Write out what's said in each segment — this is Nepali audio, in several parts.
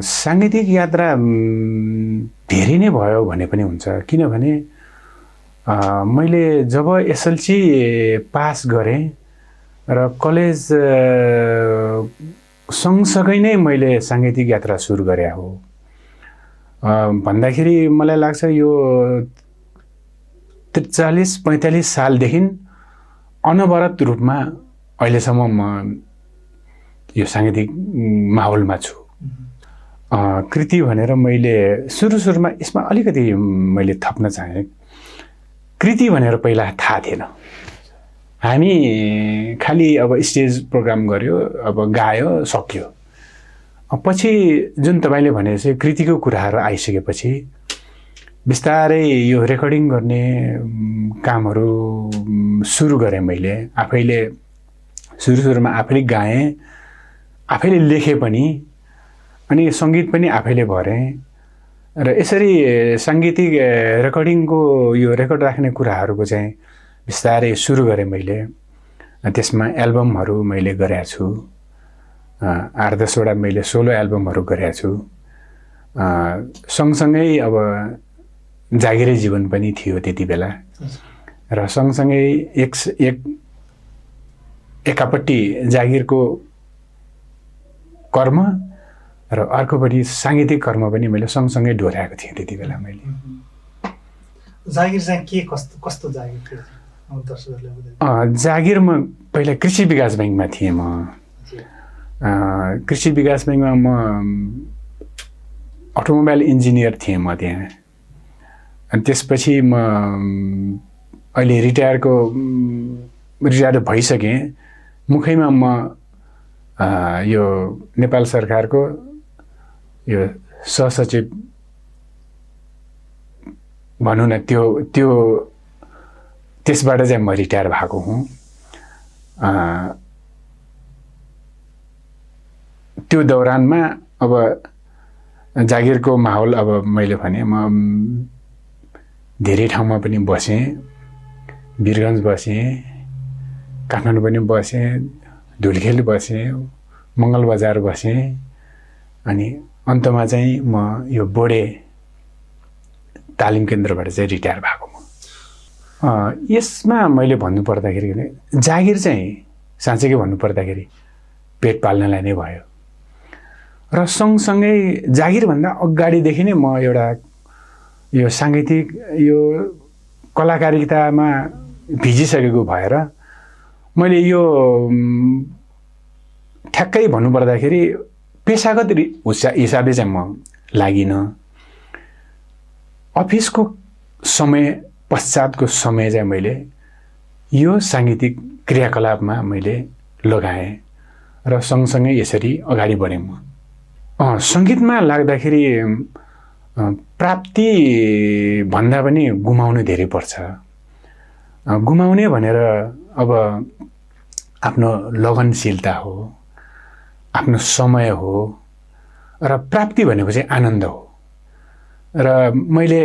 साङ्गीतिक यात्रा धेरै नै भयो भने पनि हुन्छ। किनभने मैले जब एसएलसी पास गरेँ र कलेज सँगसँगै नै मैले साङ्गीतिक यात्रा सुरु गरे हो भन्दाखेरि मलाई लाग्छ यो 43-45 सालदेखि अनवरत रूपमा अहिलेसम्म म यो साङ्गीतिक माहौलमा छु। कृति भनेर मैले सुरुमा यसमा अलिकति मैले थप्न चाहेँ। कृति भनेर पहिला थाहा थिएन। हामी खालि अब स्टेज प्रोग्राम गर्यो, अब गायो, सक्यो। पछि जुन तपाईँले भनेपछि कृतिको कुराहरू आइसकेपछि बिस्तारै यो रेकर्डिङ गर्ने कामहरू सुरु गरेँ मैले। आफैले सुरुमा आफैले गाएँ, आफैले लेखेँ पनि, अनि सङ्गीत पनि आफैले भरेँ। र यसरी साङ्गीतिक रेकर्डिङको यो रेकर्ड राख्ने कुराहरूको चाहिँ बिस्तारै सुरु गरेँ मैले। त्यसमा एल्बमहरू मैले गरेको छु, 8-10 वटा मैले सोलो एल्बमहरू गरेको छु। सँगसँगै अब जागिरे जीवन पनि थियो त्यति बेला, र सँगसँगै एकापट्टि जागिरको कर्म र अर्कोपट्टि साङ्गीतिक कर्म पनि मैले सँगसँगै डोर्याएको थिएँ त्यति बेला मैले। जागिर चाहिँ के कस्तो जागिर थियो? जागिर म पहिला कृषि विकास बैङ्कमा थिएँ। म कृषि विकास बैङ्कमा म अटोमोबाइल इन्जिनियर थिएँ म त्यहाँ। अनि त्यसपछि म अहिले रिटायर भइसकेँ। मुखैमा म यो नेपाल सरकारको यो सहसचिव भनौँ न, त्यसबाट चाहिँ म रिटायर भएको हुँ। त्यो दौरानमा अब जागिरको माहौल अब मैले भने म धेरै ठाउँमा पनि बसेँ। वीरगञ्ज बसेँ, काठमाडौँ पनि बसेँ, धुलखेल बसेँ, मङ्गलबजार बसेँ, अनि अन्तमा चाहिँ म यो बोडे तालिम केन्द्रबाट चाहिँ रिटायर भएको म। यसमा मैले भन्नुपर्दाखेरि जागिर चाहिँ साँच्चै भन्नुपर्दाखेरि पेट पाल्नलाई नै भयो। र सँगसँगै जागिरभन्दा अगाडिदेखि नै म एउटा यो साङ्गीतिक यो कलाकारितामा भिजिसकेको भएर मैले यो ठ्याक्कै भन्नुपर्दाखेरि पेसागत हिसाबले चाहिँ म लागिनँ। अफिसको समय पश्चातको समय चाहिँ मैले यो साङ्गीतिक क्रियाकलापमा मैले लगाएँ र सँगसँगै यसरी अगाडि बढेँ म। सङ्गीतमा लाग्दाखेरि प्राप्ति भन्दा पनि गुमाउनु धेरै पर्छ। गुमाउने भनेर अब आफ्नो लगनशीलता हो, आफ्नो समय हो, र प्राप्ति भनेको चाहिँ आनन्द हो। र मैले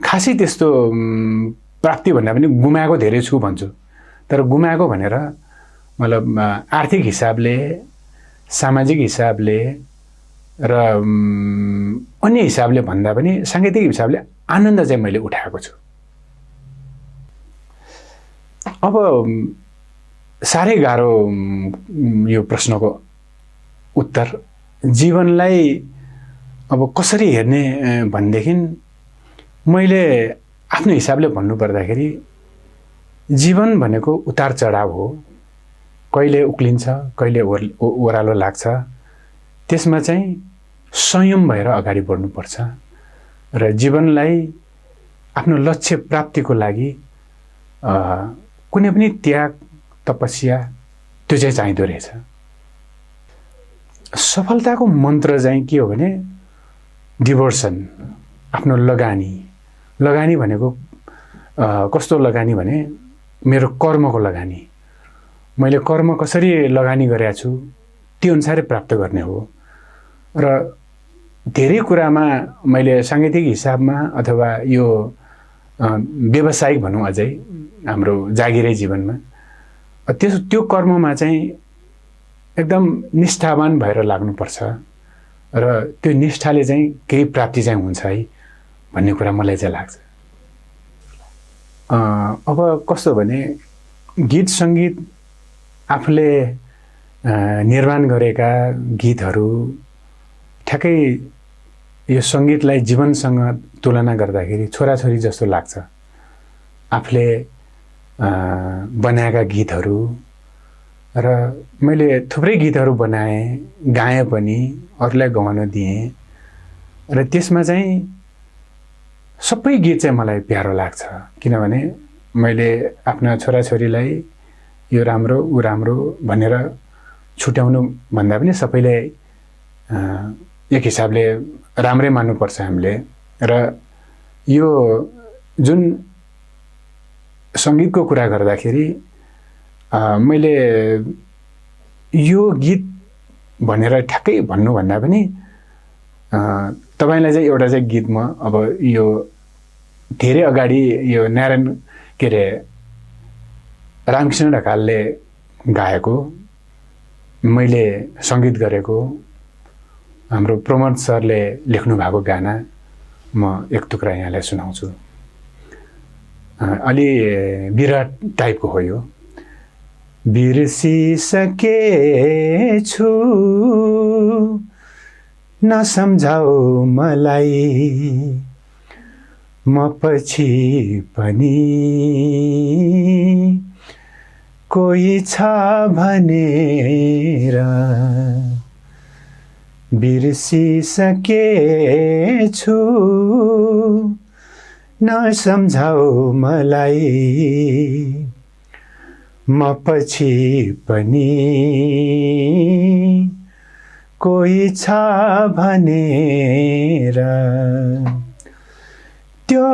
खासै त्यस्तो प्राप्ति भन्दा पनि गुमाएको धेरै छु भन्छु। तर गुमाएको भनेर मतलब आर्थिक हिसाबले, सामाजिक हिसाबले र अन्य हिसाबले भन्दा पनि साङ्गीतिक हिसाबले आनन्द चाहिँ मैले उठाएको छु। अब साह्रै गाह्रो यो प्रश्नको उत्तर। जीवनलाई अब कसरी हेर्ने भनेदेखि मैले आफ्नो हिसाबले भन्नुपर्दाखेरि जीवन भनेको उतार चढाव हो। कहिले उक्लिन्छ, कहिले ओह्रालो लाग्छ। त्यसमा चाहिँ संयम भएर अगाडि बढ्नुपर्छ र जीवनलाई आफ्नो लक्ष्य प्राप्तिको लागि कुनै पनि त्याग, तपस्या त्यो चाहिँ चाहिँदो रहेछ। सफलताको मन्त्र चाहिँ के हो भने डिभोर्सन, आफ्नो लगानी भनेको कस्तो लगानी भने मेरो कर्मको लगानी। मैले कर्म कसरी लगानी गरेको छु त्यो अनुसारै प्राप्त गर्ने हो। र धेरै कुरामा मैले साङ्गीतिक हिसाबमा अथवा यो व्यावसायिक भनौँ अझै हाम्रो जागिरे जीवनमा त्यो कर्ममा चाहिँ एकदम निष्ठावान भएर लाग्नुपर्छ र त्यो निष्ठाले चाहिँ केही प्राप्ति चाहिँ हुन्छ है भन्ने कुरा मलाई चाहिँ लाग्छ। अब कस्तो भने गीत सङ्गीत आफूले निर्माण गरेका गीतहरू ठ्याक्कै यो सङ्गीतलाई जीवनसँग तुलना गर्दाखेरि छोराछोरी जस्तो लाग्छ। आफूले बनाएका गीतहरू र मैले थुप्रै गीतहरू बनाएँ, गाएँ पनि, अरूलाई गाउन दिएँ र त्यसमा चाहिँ सबै गीत चाहिँ मलाई प्यारो लाग्छ। किनभने मैले आफ्ना छोराछोरीलाई यो राम्रो ऊ राम्रो भनेर छुट्याउनु भन्दा पनि सबैले एक हिसाबले राम्रै मान्नुपर्छ हामीले। र यो जुन सङ्गीतको कुरा गर्दाखेरि मैले यो गीत भनेर ठ्याक्कै भन्नुभन्दा पनि तपाईँलाई चाहिँ एउटा चाहिँ गीत म अब यो धेरै अगाडि यो नारायण के अरे रामकृष्ण ढकालले गाएको, मैले सङ्गीत गरेको, हाम्रो प्रमोद सरले लेख्नु भएको गाना म एक टुक्रा यहाँलाई सुनाउँछु। अलि विराट टाइपको हो यो। बिर्सिसकेछु नसम्झाऊ मलाई, म पछि पनि कोही छ भनेर। बिर्सिसकेछु नसम्झाऊ मलाई, म पछि पनि कोही छ भनेर। त्यो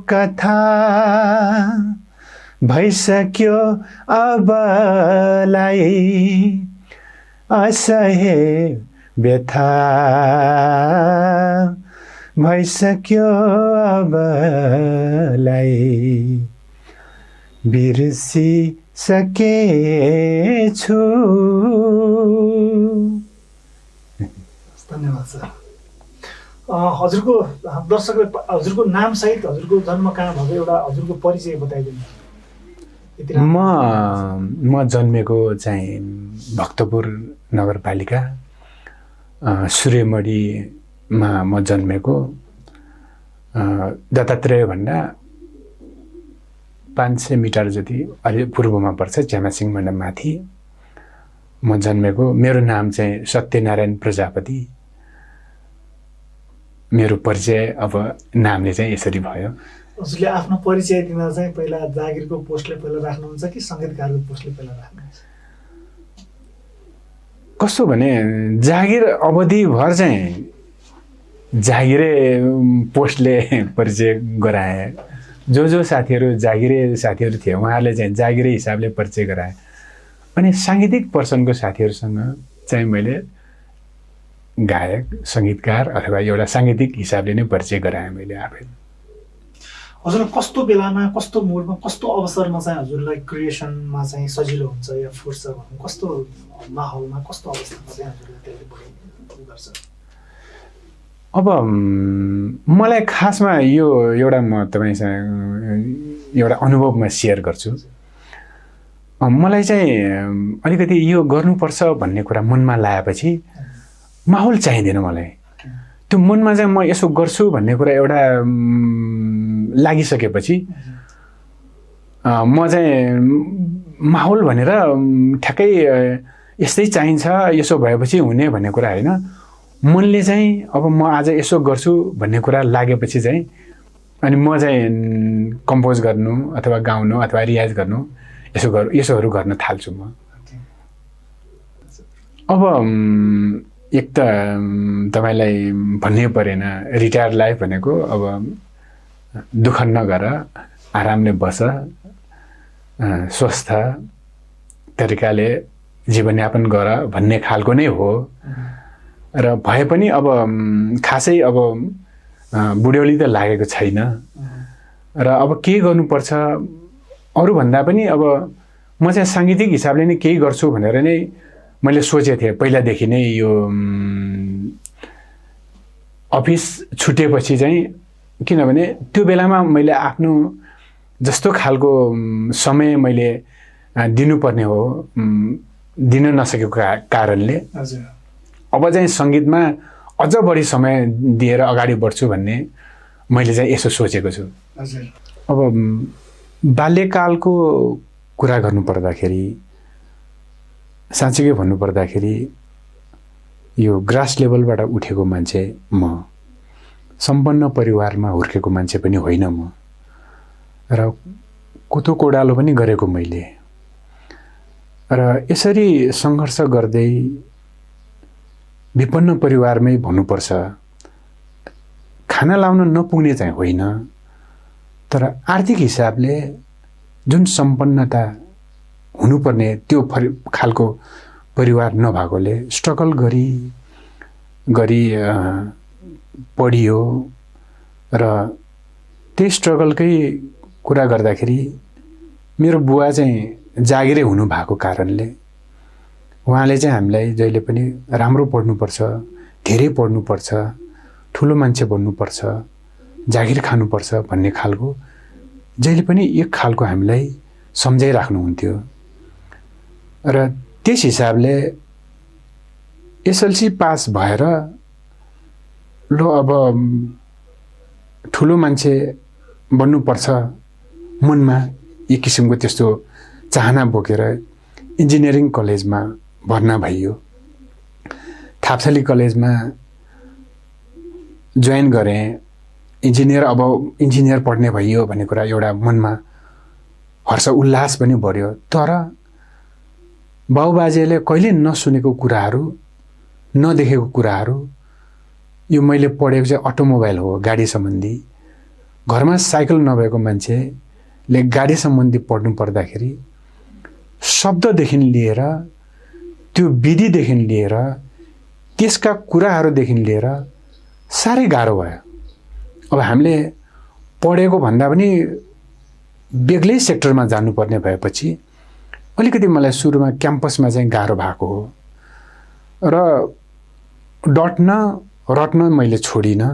कथा भइसक्यो अबलाई, असह्य व्यथा भइसक्यो अबलाई। बिर्सिसकेछु। धन्यवाद सर। हजुरको दर्शकले हजुरको नाम सहित हजुरको जन्म कहाँ भएको एउटा हजुरको परिचय बताइदिनु। म जन्मेको चाहिँ भक्तपुर नगरपालिका सूर्यमढीमा म जन्मेको। दत्तात्रेय भन्दा 500 मिटर जति अलि पूर्वमा पर्छ, च्यामासिङ भन्दा माथि म जन्मेको। मेरो नाम चाहिँ सत्यनारायण प्रजापति। मेरो परिचय अब नामले चाहिँ यसरी भयो। हजुरले आफ्नो परिचय दिन चाहिँ पहिला जागिरको पोस्टले पहिला राख्नुहुन्छ कि सङ्गीतकारको पोस्टले पहिला राख्नुहुन्छ? कस्तो भने जागिर अवधिभर चाहिँ जागिरे पोस्टले परिचय गराए। जो साथीहरू जागिरे साथीहरू थिए उहाँहरूले चाहिँ जागिरे हिसाबले परिचय गराए। अनि साङ्गीतिक पर्सनको साथीहरूसँग चाहिँ मैले गायक, सङ्गीतकार अथवा एउटा साङ्गीतिक हिसाबले नै परिचय गराएँ मैले आफै। हजुर कस्तो बेलामा, कस्तो मुडमा, कस्तो अवसरमा चाहिँ हजुरलाई क्रिएसनमा चाहिँ सजिलो हुन्छ या फुर्छ भनौँ, कस्तो माहौलमा, कस्तो अवस्थामा चाहिँ हजुरलाई त्यसले बढी गर्छ? अब मलाई खासमा यो एउटा म तपाईँसँग एउटा अनुभवमा सेयर गर्छु। मलाई चाहिँ अलिकति यो गर्नुपर्छ भन्ने कुरा मनमा लागेपछि माहौल चाहिँदैन मलाई। त्यो मनमा चाहिँ म यसो गर्छु भन्ने कुरा एउटा लागिसकेपछि म चाहिँ माहौल भनेर ठ्याक्कै यस्तै चाहिन्छ, यसो भएपछि हुने भन्ने कुरा होइन। मनले चाहिँ अब म आज यसो गर्छु भन्ने कुरा लागेपछि चाहिँ अनि म चाहिँ कम्पोज गर्नु अथवा गाउनु अथवा रियाज गर्नु यसोहरू गर्न थाल्छु म। अब एक त तपाईँलाई भन्नै परेन, रिटायर लाइफ भनेको अब दुःख नगर, आरामले बस, स्वस्थ तरिकाले जीवनयापन गर भन्ने खालको नै हो। र भए पनि अब खासै अब बुढ्यौली त लागेको छैन र अब के गर्नुपर्छ अरूभन्दा पनि अब म चाहिँ साङ्गीतिक हिसाबले नै केही गर्छु भनेर नै मैले सोचेको थिएँ पहिलादेखि नै यो अफिस छुटेपछि चाहिँ, किनभने त्यो बेलामा मैले आफ्नो जस्तो खालको समय मैले दिनुपर्ने हो, दिन नसकेको कारणले अब चाहिँ सङ्गीतमा अझ बढी समय दिएर अगाडि बढ्छु भन्ने मैले चाहिँ यसो सोचेको छु। अब बाल्यकालको कुरा गर्नुपर्दाखेरि, साँच्चीकै भन्नुपर्दाखेरि यो ग्रास लेभलबाट उठेको मान्छे म, सम्पन्न परिवारमा हुर्केको मान्छे पनि होइन म, र कुतो कोडालो पनि गरेको मैले। र यसरी सङ्घर्ष गर्दै विपन्न परिवारमै भन्नुपर्छ, खाना लाउन नपुग्ने चाहिँ होइन, तर आर्थिक हिसाबले जुन सम्पन्नता हुनुपर्ने त्यो खालको परिवार नभएकोले स्ट्रगल गरी पढियो। र त्यही स्ट्रगलकै कुरा गर्दाखेरि मेरो बुवा चाहिँ जागिरै हुनुभएको कारणले उहाँले चाहिँ हामीलाई जहिले पनि राम्रो पढ्नुपर्छ, धेरै पढ्नुपर्छ, ठुलो मान्छे बन्नुपर्छ, जागिर खानुपर्छ भन्ने खालको जहिले पनि एक खालको हामीलाई सम्झाइराख्नुहुन्थ्यो। र त्यस हिसाबले एसएलसी पास भएर लो अब ठुलो मान्छे बन्नुपर्छ मनमा एक किसिमको त्यस्तो चाहना बोकेर इन्जिनियरिङ कलेजमा भर्ना भइयो। थापसाली कलेजमा जोइन गरेँ, अब इन्जिनियर पढ्ने भइयो भन्ने कुरा एउटा मनमा हर्ष उल्लास पनि बढ्यो। तर बाउबाजेले कहिले नसुनेको कुराहरू, नदेखेको कुराहरू, यो मैले पढेको चाहिँ अटोमोबाइल हो, गाडी सम्बन्धी। घरमा साइकल नभएको मान्छेले गाडी सम्बन्धी पढ्नु पर्दाखेरि शब्ददेखि लिएर त्यो विधिदेखि लिएर त्यसका कुराहरूदेखि लिएर साह्रै गाह्रो भयो। अब हामीले पढेको भन्दा पनि बेग्लै सेक्टरमा जानुपर्ने भएपछि अलिकति मलाई सुरुमा क्याम्पसमा चाहिँ गाह्रो भएको हो। र रट्न मैले छोडिनँ।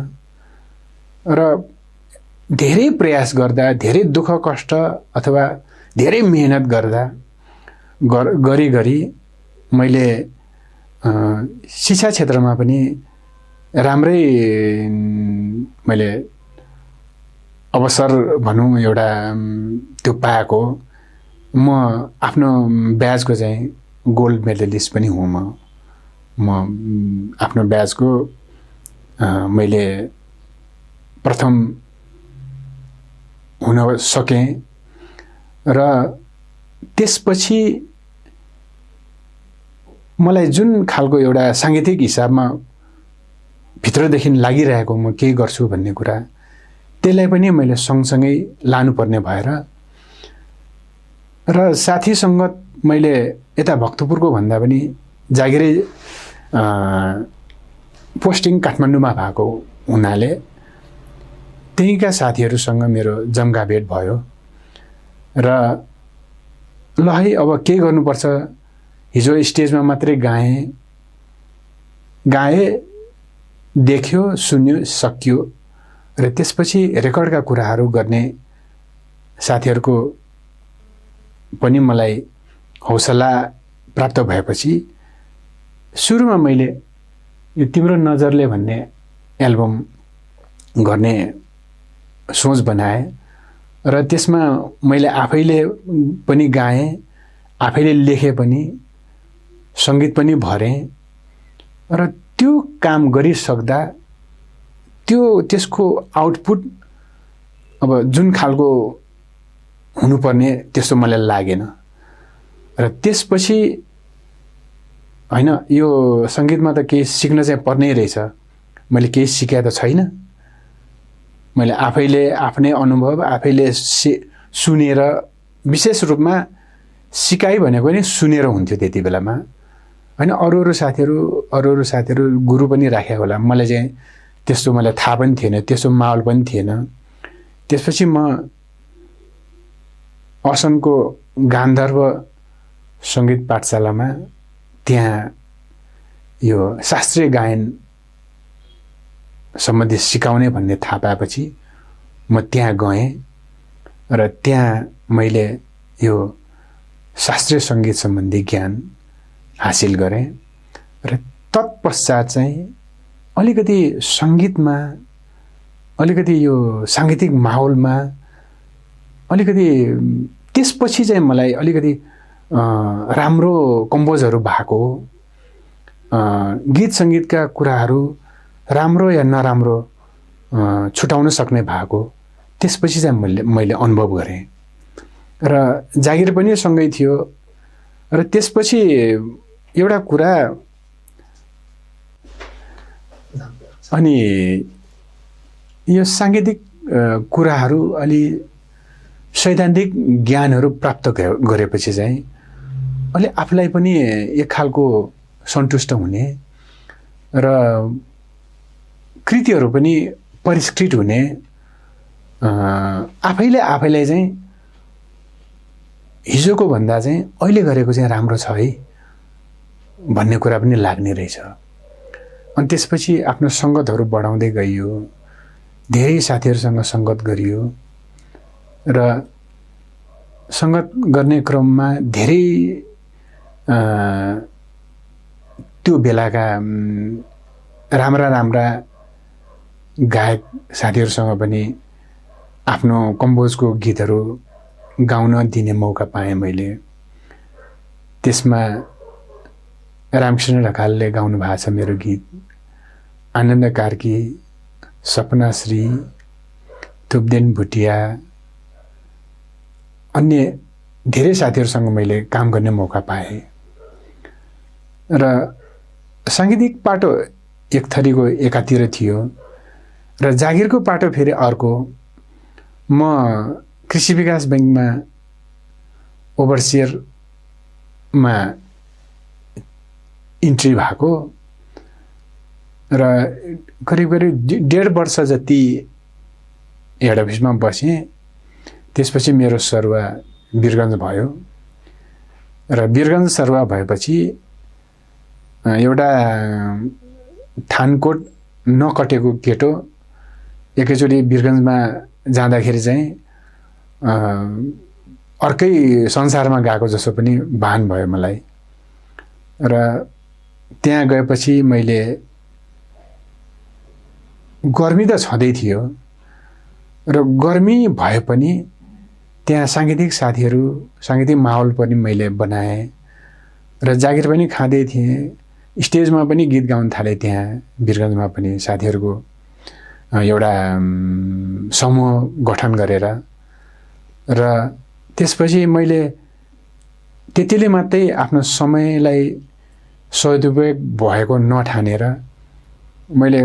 र धेरै प्रयास गर्दा, धेरै दुःख कष्ट अथवा धेरै मेहनत गर्दा गरी मैले शिक्षा क्षेत्रमा पनि राम्रै मैले अवसर भनौँ एउटा त्यो पाएको। म आफ्नो ब्याचको चाहिँ गोल्ड मेडलिस्ट पनि हुँ। म आफ्नो ब्याचको मैले प्रथम हुन सकेँ। र त्यसपछि मलाई जुन खालको एउटा साङ्गीतिक हिसाबमा भित्रदेखि लागिरहेको म केही गर्छु भन्ने कुरा, त्यसलाई पनि मैले सँगसँगै लानुपर्ने भएर र साथी सङ्गत मैले यता भक्तपुरको भन्दा पनि जागिरै पोस्टिङ काठमाडौँमा भएको हुनाले त्यहीँका साथीहरूसँग मेरो जम्गा भेट भयो। र ल है अब के गर्नुपर्छ, हिजो स्टेजमा मात्रै गाएँ, देख्यो, सुन्यो, सकियो। र त्यसपछि रेकर्डका कुराहरू गर्ने साथीहरूको पनि मलाई हौसला प्राप्त भएपछि सुरुमा मैले यो तिम्रो नजरले भन्ने एल्बम गर्ने सोच बनाएँ। र त्यसमा मैले आफैले पनि गाएँ, आफैले लेखेँ पनि, सङ्गीत पनि भरेँ। र त्यो काम गरिसक्दा त्यसको आउटपुट अब जुन खालको हुनुपर्ने त्यस्तो मलाई लागेन। र त्यसपछि होइन, यो सङ्गीतमा त केही सिक्न चाहिँ पर्नै रहेछ, मैले केही सिकेँ त छैन। मैले आफैले आफ्नै अनुभव आफैले सुनेर, विशेष रूपमा सिकाइ भनेको नि सुनेर हुन्थ्यो त्यति बेलामा होइन। अरू साथीहरू गुरु पनि राखेको होला, मलाई चाहिँ त्यस्तो मलाई थाहा पनि थिएन, त्यस्तो माहौल पनि थिएन। त्यसपछि म असमको गान्धर्व सङ्गीत पाठशालामा त्यहाँ यो शास्त्रीय गायन सम्बन्धी सिकाउने भन्ने थाहा पाएपछि म त्यहाँ गएँ र त्यहाँ मैले यो शास्त्रीय सङ्गीत सम्बन्धी ज्ञान हासिल गरेँ र तत्पश्चात चाहिँ अलिकति सङ्गीतमा अलिकति यो साङ्गीतिक माहौलमा अलिकति त्यसपछि चाहिँ मलाई अलिकति राम्रो कम्पोजहरू भएको गीत सङ्गीतका कुराहरू राम्रो या नराम्रो छुटाउन सक्ने भएको त्यसपछि चाहिँ मैले अनुभव गरेँ र जागिर पनि सँगै थियो र त्यसपछि एउटा कुरा अनि यो साङ्गीतिक कुराहरू अलि सैद्धान्तिक ज्ञानहरू प्राप्त गरेपछि चाहिँ अलि आफूलाई पनि एक खालको सन्तुष्ट हुने र कृतिहरू पनि परिष्कृत हुने आफैलाई चाहिँ हिजोको भन्दा चाहिँ अहिले गरेको चाहिँ राम्रो छ है भन्ने कुरा पनि लाग्ने रहेछ। अनि त्यसपछि आफ्नो सङ्गतहरू बढाउँदै गइयो, धेरै साथीहरूसँग सङ्गत गरियो र सङ्गत गर्ने क्रममा धेरै त्यो बेलाका राम्रा गायक साथीहरूसँग पनि आफ्नो कम्पोजको गीतहरू गाउन दिने मौका पाएँ मैले। त्यसमा रामकृष्ण ढकालले गाउनु भएको छ मेरो गीत, आनन्द कार्की, सपना श्री, थुप्देन भुटिया, अन्य धेरै साथीहरूसँग मैले काम गर्ने मौका पाएँ र साङ्गीतिक पाटो एक थरीको एकातिर थियो र जागिरको पाटो फेरि अर्को। म कृषि विकास बैङ्कमा ओभरसियरमा इन्ट्री भएको र करिब 1.5 वर्ष जति हेड अफिसमा बसेँ। त्यसपछि मेरो सरुवा वीरगञ्ज भयो र वीरगञ्ज सरुवा भएपछि एउटा थानकोट नकटेको केटो एकैचोटि वीरगञ्जमा जाँदाखेरि चाहिँ अर्कै संसारमा गएको जसो पनि भान भयो मलाई। र त्यहाँ गएपछि मैले गर्मी त छँदै थियो र गर्मी भए पनि त्यहाँ साङ्गीतिक साथीहरू, साङ्गीतिक माहौल पनि मैले बनाएँ र जागिर पनि खाँदै थिएँ। स्टेजमा पनि गीत गाउन थालेँ त्यहाँ वीरगञ्जमा पनि साथीहरूको एउटा समूह गठन गरेर। र त्यसपछि मैले त्यतिले मात्रै आफ्नो समयलाई सदुपयोग भएको नठानेर मैले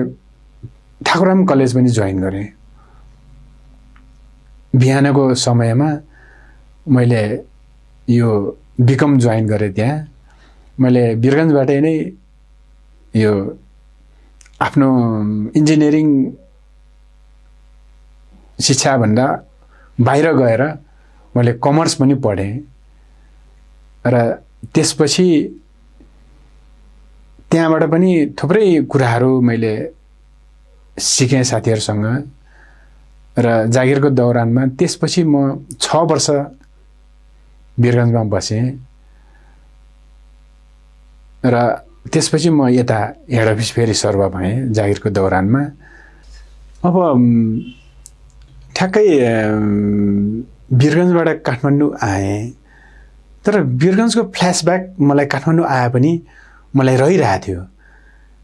ठाकुराम कलेज पनि जोइन गरेँ। बिहानको समयमा मैले यो बिकम जोइन गरेँ। त्यहाँ मैले वीरगञ्जबाटै नै यो आफ्नो इन्जिनियरिङ शिक्षाभन्दा बाहिर गएर मैले कमर्स पनि पढेँ र त्यसपछि त्यहाँबाट पनि थुप्रै कुराहरू मैले सिकेँ साथीहरूसँग र जागिरको दौरानमा। त्यसपछि म 6 वर्ष वीरगञ्जमा बसेँ र त्यसपछि म यता हेड अफिस फेरि सर्व भएँ जागिरको दौरानमा। अब ठ्याक्कै वीरगञ्जबाट काठमाडौँ आएँ, तर वीरगञ्जको फ्ल्यासब्याक मलाई काठमाडौँ आए पनि मलाई रहिरहेको थियो।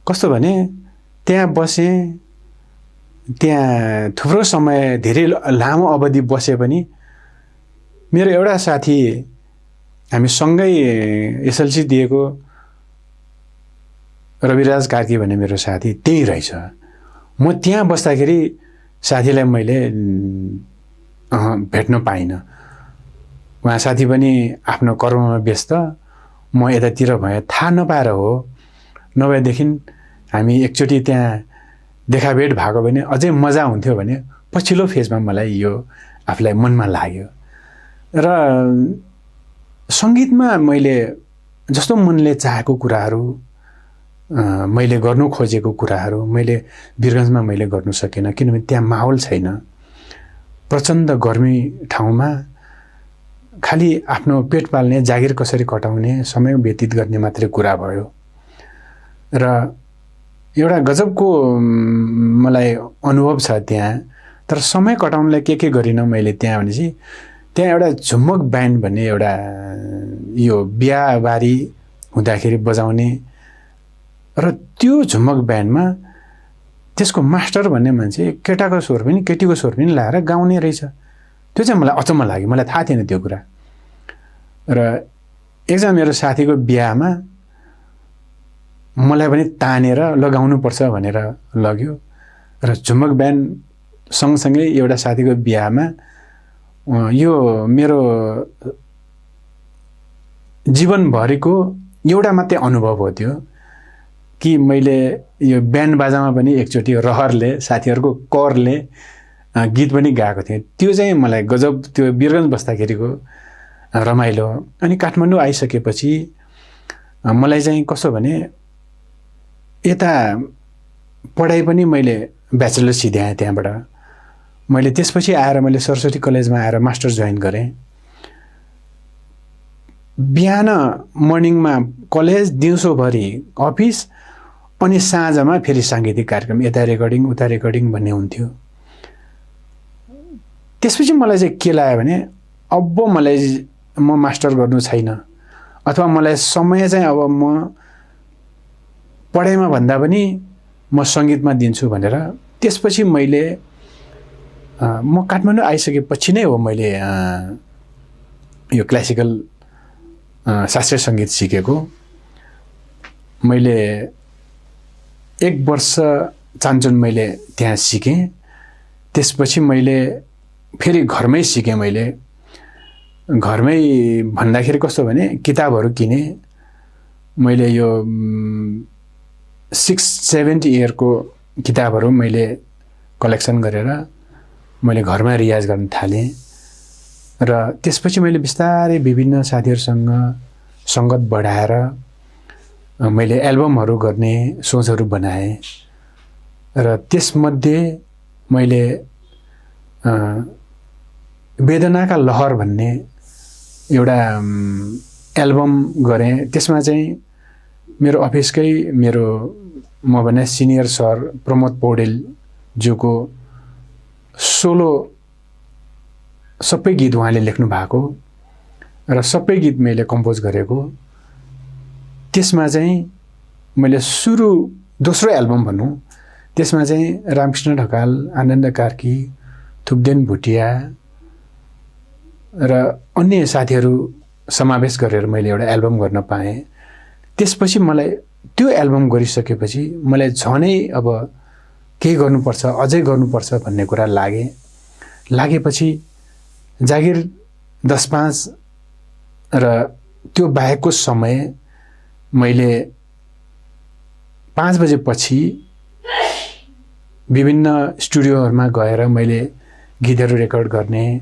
कस्तो भने त्यहाँ बसेँ, त्यहाँ थुप्रो समय धेरै लामो अवधि बसे पनि मेरो एउटा साथी, हामी सँगै एसएलसी दिएको रविराज कार्की भन्ने मेरो साथी त्यही रहेछ। म त्यहाँ बस्दाखेरि साथीलाई मैले भेट्न पाइनँ। उहाँ साथी पनि आफ्नो कर्ममा व्यस्त, म यतातिर भएँ, थाहा नपाएर हो। नभएदेखि हामी एकचोटि त्यहाँ देखाभेट भएको भने अझै मजा हुन्थ्यो भने पछिल्लो फेजमा मलाई यो आफूलाई मनमा लाग्यो। र सङ्गीतमा मैले जस्तो मनले चाहेको कुराहरू मैले गर्नु खोजेको कुराहरू मैले वीरगञ्जमा मैले गर्नु सकेन, किनभने त्यहाँ माहौल छैन। प्रचण्ड गर्मी ठाउँमा खालि आफ्नो पेट पाल्ने, जागिर कसरी कटाउने, समय व्यतीत गर्ने मात्रै कुरा भयो। र एउटा गजबको मलाई अनुभव छ त्यहाँ। तर समय कटाउनलाई के गरिनँ मैले त्यहाँ भनेपछि, त्यहाँ एउटा झुम्मक ब्यान्ड भन्ने एउटा यो बिहाबारी हुँदाखेरि बजाउने, र त्यो झुम्मक ब्यान्डमा त्यसको मास्टर भन्ने मान्छे केटाको स्वर पनि केटीको स्वर पनि लाएर गाउने रहेछ। त्यो चाहिँ मलाई अचम्म लाग्यो, मलाई थाहा थिएन त्यो कुरा। र एकजना मेरो साथीको बिहामा मलाई पनि तानेर लगाउनुपर्छ भनेर लग्यो, र झुम्मक ब्यान्ड सँगसँगै एउटा साथीको बिहामा यो मेरो जीवनभरिको एउटा मात्रै अनुभव हो त्यो, कि मैले यो ब्यान्ड बाजामा पनि एकचोटि रहरले, साथीहरूको करले गीत पनि गाएको थिएँ। त्यो चाहिँ मलाई गजब, त्यो वीरगञ्ज बस्दाखेरिको रमाइलो। अनि काठमाडौँ आइसकेपछि मलाई चाहिँ कसो भने, यता पढाइ पनि मैले ब्याचलर सिध्याएँ त्यहाँबाट। मैले त्यसपछि आएर मैले सरस्वती कलेजमा आएर मास्टर्स जोइन गरेँ। बिहान मर्निङमा कलेज, दिउँसोभरि अफिस, अनि साँझमा फेरि साङ्गीतिक कार्यक्रम, यता रेकर्डिङ उता रेकर्डिङ भन्ने हुन्थ्यो। त्यसपछि मलाई चाहिँ के लाग्यो भने, अब म मास्टर गर्नु छैन, अथवा मलाई समय चाहिँ अब म पढाइमा भन्दा पनि म सङ्गीतमा दिन्छु भनेर त्यसपछि मैले म काठमाडौँ आइसकेपछि नै हो मैले यो क्लासिकल शास्त्रीय सङ्गीत सिकेको। मैले 1 वर्ष चान्चुन मैले त्यहाँ सिकेँ। त्यसपछि मैले फेरि घरमै सिकेँ। मैले घरमै भन्दाखेरि कस्तो भने, किताबहरू किनेँ मैले। यो 6-7 इयरको किताबहरू मैले कलेक्सन गरेर मैले घरमा रियाज गर्न थालेँ। र त्यसपछि मैले बिस्तारै विभिन्न साथीहरूसँग सङ्गत बढाएर मैले एल्बमहरू गर्ने सोचहरू बनाएँ। र त्यसमध्ये मैले वेदनाका लहर भन्ने एउटा एल्बम गरेँ। त्यसमा चाहिँ मेरो अफिसकै म भने सिनियर सर प्रमोद पौडेलज्यूको सोलो सबै गीत उहाँले लेख्नु भएको, र सबै गीत मैले कम्पोज गरेको। त्यसमा चाहिँ मैले दोस्रो एल्बम भनौँ, त्यसमा चाहिँ रामकृष्ण ढकाल, आनन्द कार्की, थुप्देन भुटिया र अन्य साथीहरू समावेश गरेर मैले एउटा एल्बम गर्न पाएँ। त्यसपछि मलाई त्यो एल्बम गरिसकेपछि मलाई झनै अब केही गर्नुपर्छ, अझै गर्नुपर्छ भन्ने कुरा लागेपछि जागिर 10-5 र त्यो बाहेकको समय मैले 5 बजेपछि विभिन्न स्टुडियोहरूमा गएर मैले गीतहरू रेकर्ड गर्ने,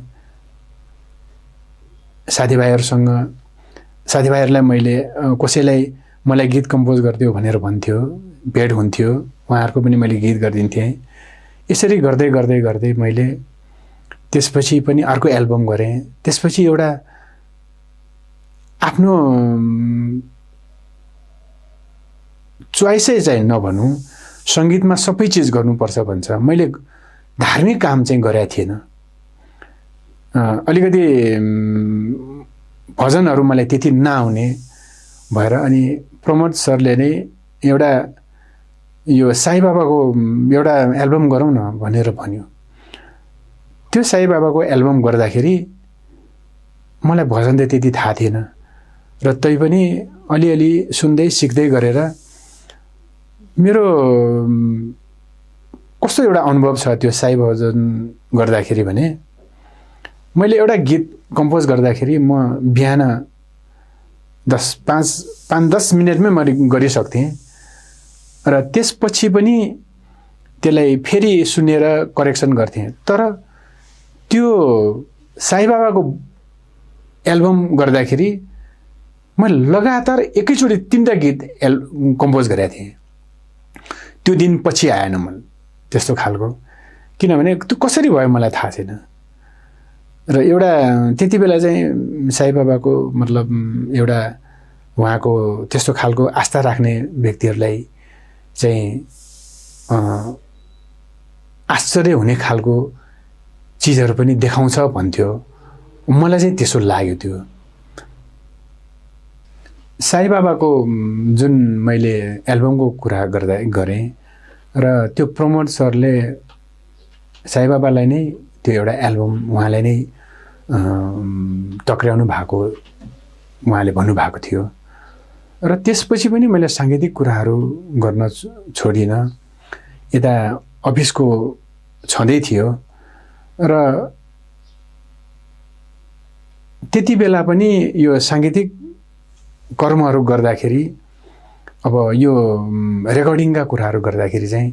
साथीभाइहरूलाई मैले कसैलाई मलाई गीत कम्पोज गरिदियो भनेर भन्थ्यो, भेट हुन्थ्यो, उहाँहरूको पनि मैले गीत गरिदिन्थेँ। यसरी गर्दै गर्दै गर्दै मैले त्यसपछि पनि अर्को एल्बम गरेँ। त्यसपछि एउटा आफ्नो चोइसै चाहिँ नभनौँ, सङ्गीतमा सबै चिज गर्नुपर्छ भन्छ। मैले धार्मिक काम चाहिँ गरेको थिएन। अलिकति भजनहरू मलाई त्यति नआउने भएर अनि प्रमोद सरले नै एउटा यो साई बाबाको एउटा एल्बम गरौँ न भनेर भन्यो। त्यो साई बाबाको एल्बम गर्दाखेरि मलाई भजन त त्यति थाहा थिएन, र तैपनि अलिअलि सुन्दै सिक्दै गरेर मेरो कस्तो एउटा अनुभव छ त्यो साई भजन गर्दाखेरि भने, मैले एउटा गीत कम्पोज गर्दाखेरि म बिहान 5-10 मिनटमै मैले गरिसक्थेँ, र त्यसपछि पनि त्यसलाई फेरि सुनेर करेक्सन गर्थेँ। तर त्यो साई बाबाको एल्बम गर्दाखेरि म लगातार एकैचोटि 3टा गीत कम्पोज गरेका थिएँ। त्यो दिन पछि आएन मन त्यस्तो खालको, किनभने त्यो कसरी भयो मलाई थाहा छैन। र एउटा त्यति बेला चाहिँ साई बाबाको मतलब एउटा उहाँको त्यस्तो खालको आस्था राख्ने व्यक्तिहरूलाई चाहिँ आश्चर्य हुने खालको चिजहरू पनि देखाउँछ भन्थ्यो। मलाई चाहिँ त्यसो लाग्यो। त्यो साई बाबाको जुन मैले एल्बमको कुरा गरेँ र त्यो प्रमोद सरले साई बाबालाई नै त्यो एउटा एल्बम उहाँलाई नै टक्र्याउनु भएको उहाँले भन्नुभएको थियो। र त्यसपछि पनि मैले साङ्गीतिक कुराहरू गर्न छोडिनँ। यता अफिसको छँदै थियो र त्यति बेला पनि यो साङ्गीतिक कर्महरू गर्दाखेरि अब यो रेकर्डिङका कुराहरू गर्दाखेरि चाहिँ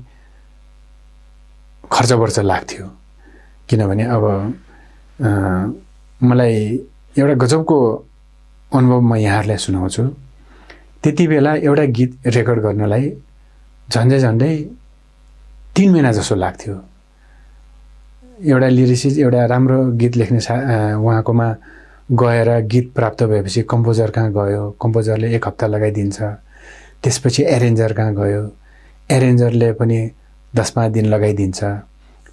खर्च वर्च लाग्थ्यो। किनभने अब मलाई एउटा गजबको अनुभव म यहाँहरूलाई सुनाउँछु। त्यति बेला एउटा गीत रेकर्ड गर्नलाई झन्डै 3 महिना जसो लाग्थ्यो। एउटा लिरिसिस्ट एउटा राम्रो गीत लेख्ने उहाँकोमा गएर गीत प्राप्त भएपछि कम्पोजर कहाँ गयो, कम्पोजरले 1 हप्ता लगाइदिन्छ। त्यसपछि एरेन्जर कहाँ गयो, एरेन्जरले पनि 10-5 दिन लगाइदिन्छ।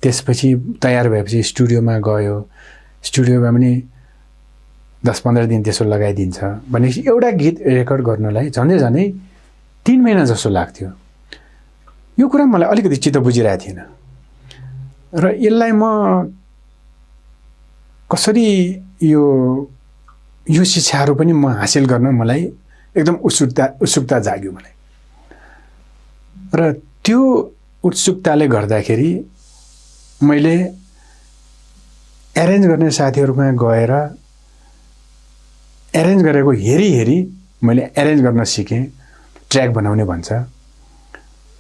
त्यसपछि तयार भएपछि स्टुडियोमा गयो, स्टुडियोमा पनि 10-15 दिन त्यसो लगाइदिन्छ। भनेपछि एउटा गीत रेकर्ड गर्नलाई झन्डै 3 महिना जस्तो लाग्थ्यो। यो कुरा मलाई अलिकति चित्त बुझिरहेको थिएन र यसलाई म कसरी यो शिक्षाहरू पनि म हासिल गर्न मलाई एकदम उत्सुकता जाग्यो मलाई। र त्यो उत्सुकताले गर्दाखेरि मैले एरेन्ज गर्ने साथीहरूमा गएर एरेन्ज गरेको हेरी मैले एरेन्ज गर्न सिकेँ। ट्र्याक बनाउने भन्छ,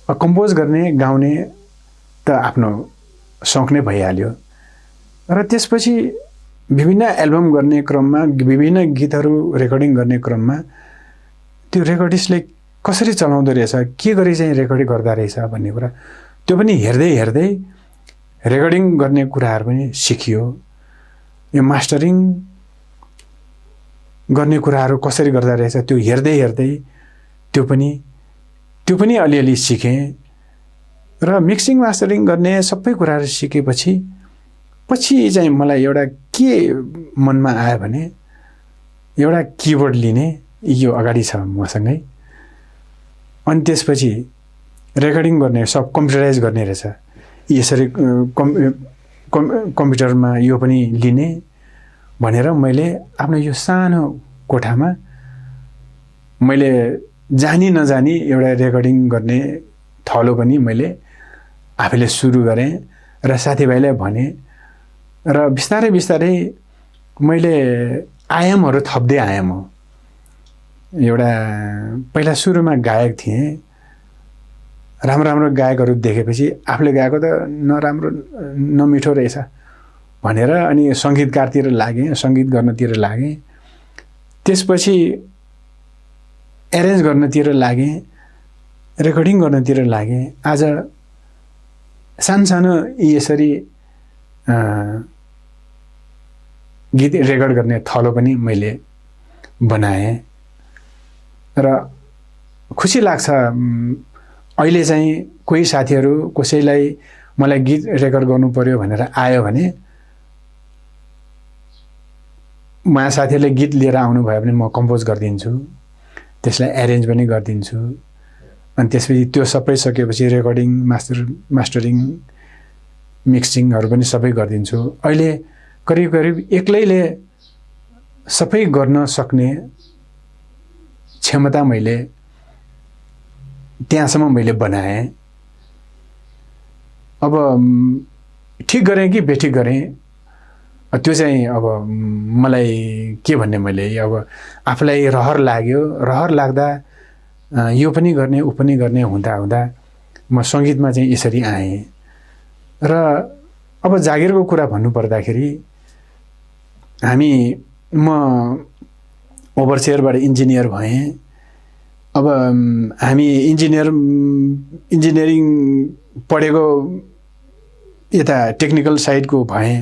कम्पोज गर्ने गाउने त आफ्नो शौक नै भइहाल्यो। र त्यसपछि विभिन्न एल्बम गर्ने क्रममा विभिन्न गीतहरू रेकर्डिङ गर्ने क्रममा त्यो रेकर्डिस्टले कसरी चलाउँदो रहेछ, के गरी चाहिँ रेकर्डिङ गर्दा रहेछ भन्ने कुरा त्यो पनि हेर्दै रेकर्डिङ गर्ने कुराहरू पनि सिकियो। यो मास्टरिङ गर्ने कुराहरू कसरी गर्दा रहेछ त्यो हेर्दै त्यो पनि अलिअलि सिकेँ। र मिक्सिङ मास्टरिङ गर्ने सबै कुराहरू सिकेपछि चाहिँ मलाई एउटा के मनमा आयो भने एउटा किबोर्ड लिने, यो अगाडि छ मसँगै। अनि त्यसपछि रेकर्डिङ गर्ने सब कम्प्युटराइज गर्ने रहेछ, यसरी कम्प्युटरमा यो पनि लिने भनेर मैले आफ्नो यो सानो कोठामा मैले जानी नजानी एउटा रेकर्डिङ गर्ने थलो पनि मैले आफैले सुरु गरेँ र साथीभाइलाई भने। र बिस्तारै मैले आयामहरू थप्दै आएँ। म एउटा पहिला सुरुमा गायक थिएँ, राम्रो गायकहरू देखेपछि आफूले गाएको त नराम्रो नमिठो रहेछ भनेर अनि सङ्गीतकारतिर लागेँ, सङ्गीत गर्नतिर लागेँ। त्यसपछि एरेन्ज गर्नतिर लागेँ, रेकर्डिङ गर्नतिर लागेँ। आज सानो यसरी गीत रेकर्ड गर्ने थलो पनि मैले बनाएँ र खुसी लाग्छ। अहिले चाहिँ कोही साथीहरू कसैलाई मलाई गीत रेकर्ड गर्नु पर्यो भनेर आयो भने उहाँ साथीहरूले गीत लिएर आउनुभयो भने म कम्पोज गरिदिन्छु, त्यसलाई एरेन्ज पनि गरिदिन्छु। अनि त्यसपछि त्यो सबै सकेपछि रेकर्डिङ मास्टरिङ मिक्सिङहरू पनि सबै गरिदिन्छु। अहिले करिब एक्लैले सबै गर्न सक्ने क्षमता मैले त्यहाँसम्म मैले बनाएँ। अब ठिक गरेँ कि बेठिक गरेँ त्यो चाहिँ अब मलाई के भन्ने, मैले अब आफूलाई रहर लाग्यो। रहर लाग्दा यो पनि गर्ने ऊ पनि गर्ने हुँदा म सङ्गीतमा चाहिँ यसरी आएँ। र अब जागिरको कुरा भन्नुपर्दाखेरि म ओभरसियरबाट इन्जिनियर भएँ। अब हामी इन्जिनियरिङ पढेको यता टेक्निकल साइडको भएँ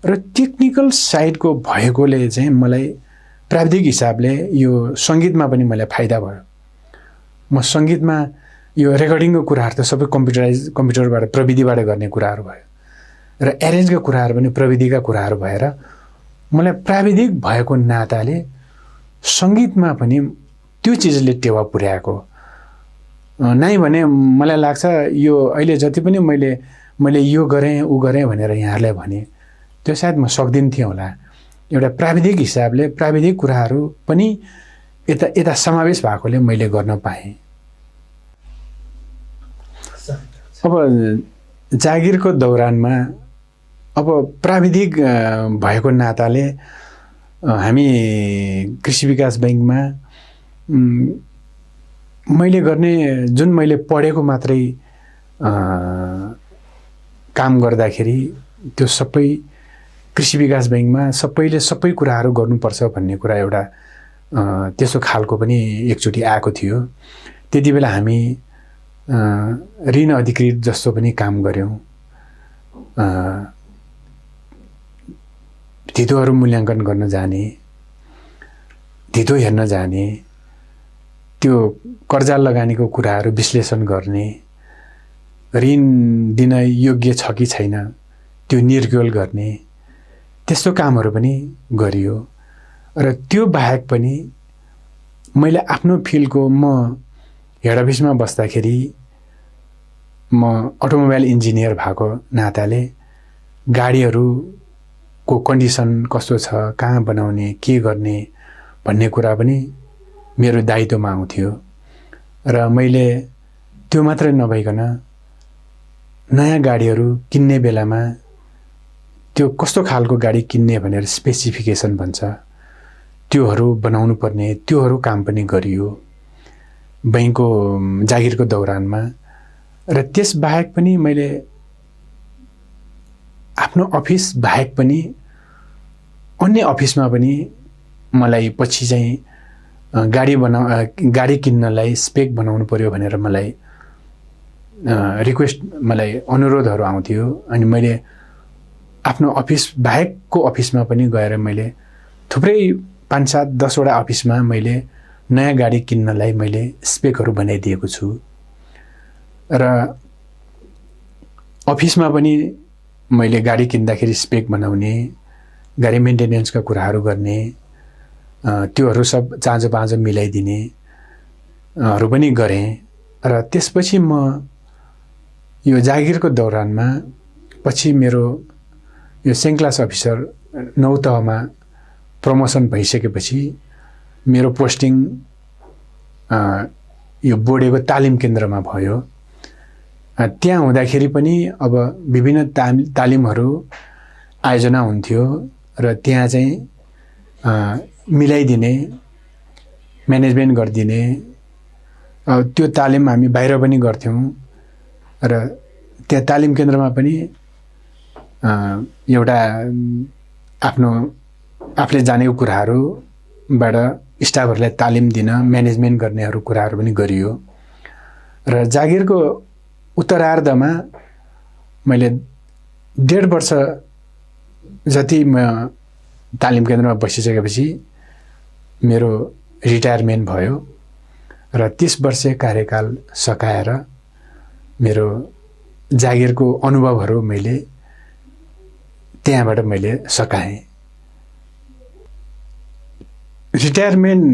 र टेक्निकल साइडको भएकोले चाहिँ मलाई प्राविधिक हिसाबले यो सङ्गीतमा पनि मलाई फाइदा भयो। म सङ्गीतमा यो रेकर्डिङको कुराहरू त सबै कम्प्युटरबाट प्रविधिबाट गर्ने कुराहरू भयो र एरेन्जको कुराहरू पनि प्रविधिका कुराहरू भएर मलाई प्राविधिक भएको नाताले सङ्गीतमा पनि त्यो चिजले टेवा पुर्याएको नै भने मलाई लाग्छ यो अहिले जति पनि मैले यो गरेँ ऊ गरेँ भनेर यहाँहरूलाई भने त्यो सायद म सक्दिन्थेँ होला। एउटा प्राविधिक हिसाबले प्राविधिक कुराहरू पनि यता समावेश भएकोले मैले गर्न पाएँ। अब जागिरको दौरानमा अब प्राविधिक भएको नाताले हामी कृषि विकास बैङ्कमा मैले गर्ने जुन मैले पढेको मात्रै काम गर्दाखेरि त्यो सबै कृषि विकास बैङ्कमा सबैले सबै कुराहरू गर्नुपर्छ भन्ने कुरा एउटा त्यसो खालको पनि एकचोटि आएको थियो। त्यति बेला हामी ऋण अधिकृत जस्तो पनि काम गऱ्यौँ। धितोहरू मूल्याङ्कन गर्न जाने, धितो हेर्न जाने, त्यो कर्जा लगानीको कुराहरू विश्लेषण गर्ने, ऋण दिन योग्य छ कि छैन त्यो निर्गोल गर्ने, त्यस्तो कामहरू पनि गरियो। र त्यो बाहेक पनि मैले आफ्नो फिल्डको म हेड अफिसमा बस्दाखेरि म अटोमोबाइल इन्जिनियर भएको नाताले गाडीहरूको कन्डिसन कस्तो छ, कहाँ बनाउने, के गर्ने भन्ने कुरा पनि मेरो दायित्वमा आउँथ्यो। र मैले त्यो मात्रै नभइकन नयाँ गाडीहरू किन्ने बेलामा त्यो कस्तो खालको गाडी किन्ने भनेर स्पेसिफिकेसन भन्छ, त्योहरू बनाउनु पर्ने, त्योहरू काम पनि गरियो बैङ्कको जागिरको दौरानमा। र त्यस बाहेक पनि मैले आफ्नो अफिस बाहेक पनि अन्य अफिसमा पनि मलाई पछि चाहिँ गाडी किन्नलाई स्पेक बनाउनु पर्यो भनेर मलाई मलाई अनुरोधहरू आउँथ्यो। अनि मैले आफ्नो अफिस बाहेकको अफिसमा पनि गएर मैले थुप्रै 5-7-10 वटा अफिसमा मैले नयाँ गाडी किन्नलाई मैले स्पेकहरू बनाइदिएको छु। र अफिसमा पनि मैले गाडी किन्दाखेरि स्पेक बनाउने, गाडी मेन्टेनेन्सका कुराहरू गर्ने, त्योहरू सब चाँजो पाँजो मिलाइदिने हरू पनि गरेँ। र त्यसपछि म यो जागिरको दौरानमा पछि मेरो यो सेन्ट क्लास अफिसर 9 तहमा प्रमोसन भइसकेपछि मेरो पोस्टिङ यो बोर्डेको तालिम केन्द्रमा भयो। त्यहाँ हुँदाखेरि पनि अब विभिन्न तालिमहरू आयोजना हुन्थ्यो र त्यहाँ चाहिँ मिलाइदिने, म्यानेजमेन्ट गरिदिने, त्यो तालिम हामी बाहिर पनि गर्थ्यौँ। र त्यहाँ तालिम केन्द्रमा पनि एउटा आफूले जानेको कुराहरूबाट स्टाफहरूलाई तालिम दिन, म्यानेजमेन्ट गर्नेहरू कुराहरू पनि गरियो। र जागिरको उत्तरार्धमा मैले 1.5 वर्ष जति म तालिम केन्द्रमा बसिसकेपछि मेरो रिटायरमेन्ट भयो र 30 वर्षे कार्यकाल सकाएर मेरो जागिरको अनुभवहरू मैले त्यहाँबाट मैले सकाएँ। रिटायरमेन्ट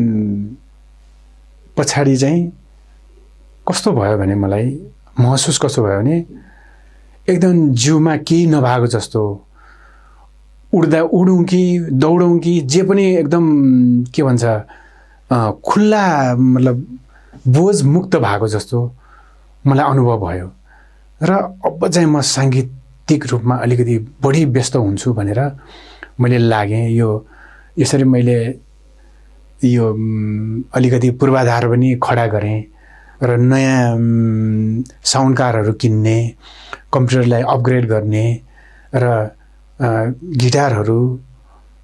पछाडि चाहिँ कस्तो भयो भने मलाई महसुस कस्तो भयो भने एकदम जिउमा केही नभएको जस्तो, उडौँ कि दौडौँ कि जे पनि एकदम के भन्छ खुल्ला, मतलब बोझ मुक्त भएको जस्तो मलाई अनुभव भयो। र अब चाहिँ म साङ्गीतिक रूपमा अलिकति बढी व्यस्त हुन्छु भनेर मैले लागेँ। यसरी मैले यो अलिकति पूर्वाधार पनि खडा गरेँ र नयाँ साउन्ड कारहरू किन्ने, कम्प्युटरलाई अपग्रेड गर्ने र गिटारहरू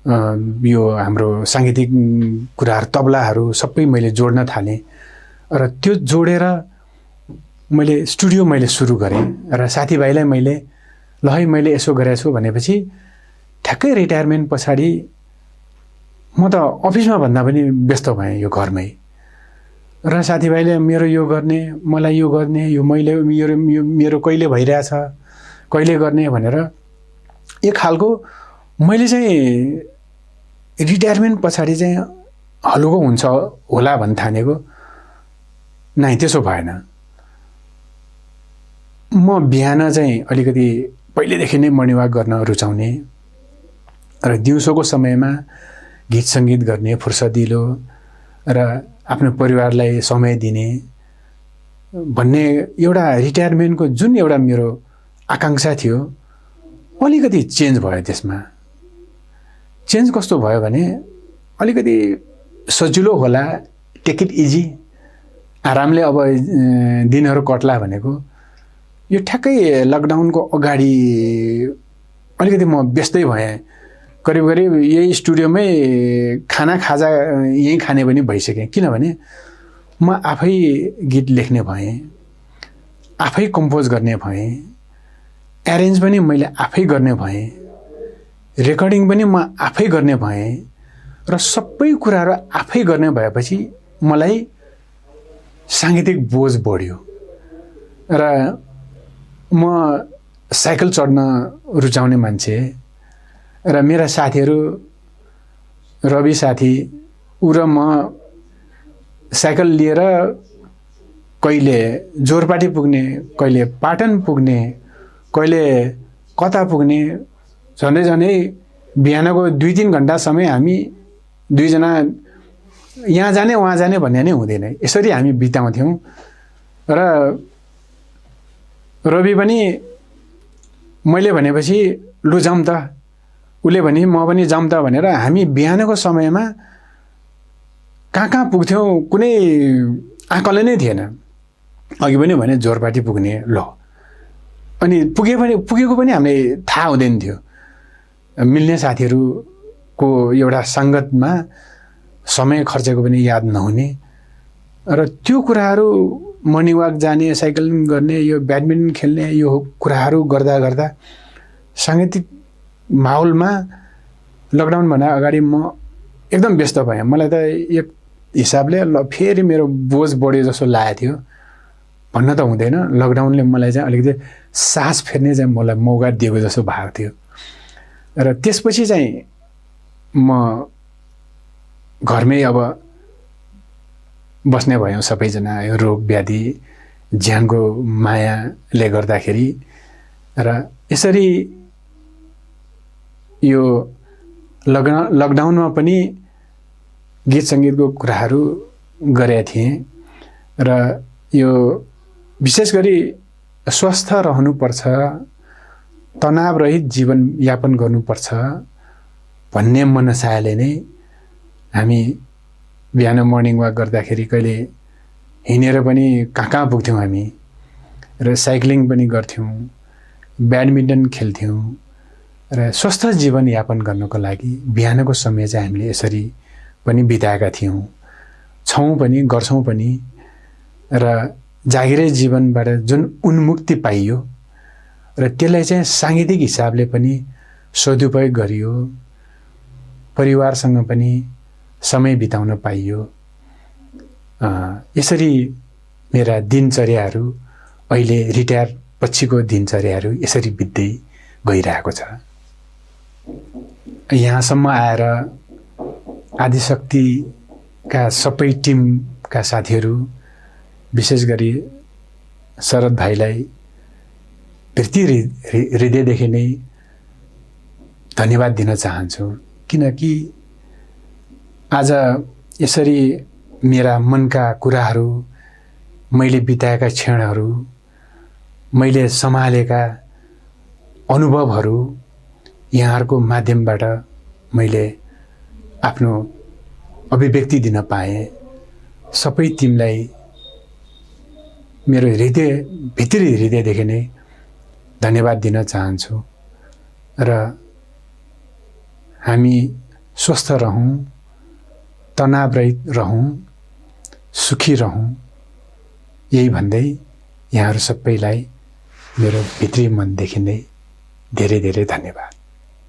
यो हाम्रो साङ्गीतिक कुराहरू तबलाहरू सबै मैले जोड्न थालेँ र त्यो जोडेर मैले स्टुडियो सुरु गरेँ र साथीभाइलाई मैले ल है मैले यसो गरेको छु भनेपछि ठ्याक्कै रिटायरमेन्ट पछाडि म त अफिसमा भन्दा पनि व्यस्त भएँ यो घरमै र साथीभाइले मेरो यो गर्ने मलाई यो गर्ने यो मैले मेरो कहिले भइरहेछ कहिले गर्ने भनेर एक खालको मैले चाहिँ रिटायरमेन्ट पछाडि चाहिँ हलुको हुन्छ होला भन्ने ठानेको नाइ त्यसो भएन। म बिहान चाहिँ अलिकति पहिलेदेखि नै मर्निङ वाक गर्न रुचाउने र दिउँसोको समयमा गीत सङ्गीत गर्ने फुर्सदिलो र आफ्नो परिवारलाई समय दिने भन्ने एउटा रिटायरमेन्टको जुन एउटा मेरो आकाङ्क्षा थियो अलिकति चेन्ज भयो। त्यसमा चेन्ज कस्तो भयो भने अलिकति सजिलो होला, टेक इट इजी, आरामले अब दिनहरू कट्ला भनेको यो ठ्याक्कै लकडाउनको अगाडि अलिकति म व्यस्तै भएँ। करिब करिब यही स्टुडियोमै खाना खाजा यहीँ खाने पनि भइसकेँ, किनभने म आफै गीत लेख्ने भएँ, आफै कम्पोज गर्ने भएँ, एरेन्ज पनि मैले आफै गर्ने भएँ, रेकर्डिङ पनि म आफै गर्ने भएँ र सबै कुराहरू आफै गर्ने भएपछि मलाई साङ्गीतिक बोझ बढ्यो र म साइकल चढ्न रुचाउने मान्छे र मेरा साथीहरू रवि साथी ऊ र म साइकल लिएर कहिले जोरपाटी पुग्ने, कहिले पाटन पुग्ने, कहिले कता पुग्ने, झन्डै झन्डै बिहानको 2-3 घण्टा समय हामी दुईजना यहाँ जाने वहाँ जाने भन्ने नै हुँदैन, यसरी हामी बिताउँथ्यौँ। र रवि पनि मैले भनेपछि लु जाऊँ त, उसले भने म पनि जाऊँ त भनेर हामी बिहानको समयमा कहाँ पुग्थ्यौँ कुनै आकलन नै थिएन। अघि पनि भने जोरपाटी पुग्ने ल, अनि पुगेको पनि हामीलाई थाहा हुँदैन थियो। मिल्ने साथीहरूको एउटा सङ्गतमा समय खर्चेको पनि याद नहुने र त्यो कुराहरू मर्निङ वाक जाने, साइक्लिङ गर्ने, यो ब्याडमिन्टन खेल्ने, यो कुराहरू गर्दा गर्दा साङ्गीतिक माहौलमा लकडाउनभन्दा अगाडि म एकदम व्यस्त भएँ। मलाई त एक हिसाबले ल फेरि मेरो बोझ बढ्यो जस्तो लागेको थियो, भन्न त हुँदैन। लकडाउनले मलाई चाहिँ अलिकति सास फेर्ने चाहिँ मलाई मौका दिएको जस्तो भएको थियो र त्यसपछि चाहिँ म घरमै अब बस्ने भयौँ सबैजना। यो रोग व्याधि ज्यानको मायाले गर्दाखेरि र यसरी यो लकडाउनमा पनि गीत सङ्गीतको कुराहरू गरेका थिएँ र यो विशेष गरी स्वस्थ रहनुपर्छ, तनावरहित जीवनयापन गर्नुपर्छ भन्ने मनसायले नै हामी बिहान मर्निङ वाक गर्दाखेरि कहिले हिँडेर पनि कहाँ पुग्थ्यौँ हामी र साइक्लिङ पनि गर्थ्यौँ, ब्याडमिन्टन खेल्थ्यौँ र स्वस्थ जीवनयापन गर्नको लागि बिहानको समय चाहिँ हामीले यसरी पनि बिताएका थियौँ, छौँ पनि, गर्छौँ पनि। र जागिरे जीवनबाट जुन उन्मुक्ति पाइयो र त्यसलाई चाहिँ साङ्गीतिक हिसाबले पनि सदुपयोग गरियो, परिवारसँग पनि समय बिताउन पाइयो। यसरी मेरा दिनचर्याहरू अहिले रिटायर पछिको दिनचर्याहरू यसरी बित्दै गइरहेको छ। यहाँसम्म आएर आदिशक्तिका सबै टिमका साथीहरू, विशेष गरी शरद भाइलाई वृत्ति हृदयदेखि नै धन्यवाद दिन चाहन्छु, किनकि आज यसरी मेरा मनका कुराहरू, मैले बिताएका क्षणहरू, मैले सम्हालेका अनुभवहरू यहाँहरूको माध्यमबाट मैले आफ्नो अभिव्यक्ति दिन पाएँ। सबै टिमलाई मेरो भित्री हृदयदेखि नै धन्यवाद दिन चाहन्छु र हामी स्वस्थ रहौँ, तनावरहित रहौँ, सुखी रहौँ, यही भन्दै यहाँहरू सबैलाई मेरो भित्री मनदेखि नै धेरै धेरै धन्यवाद।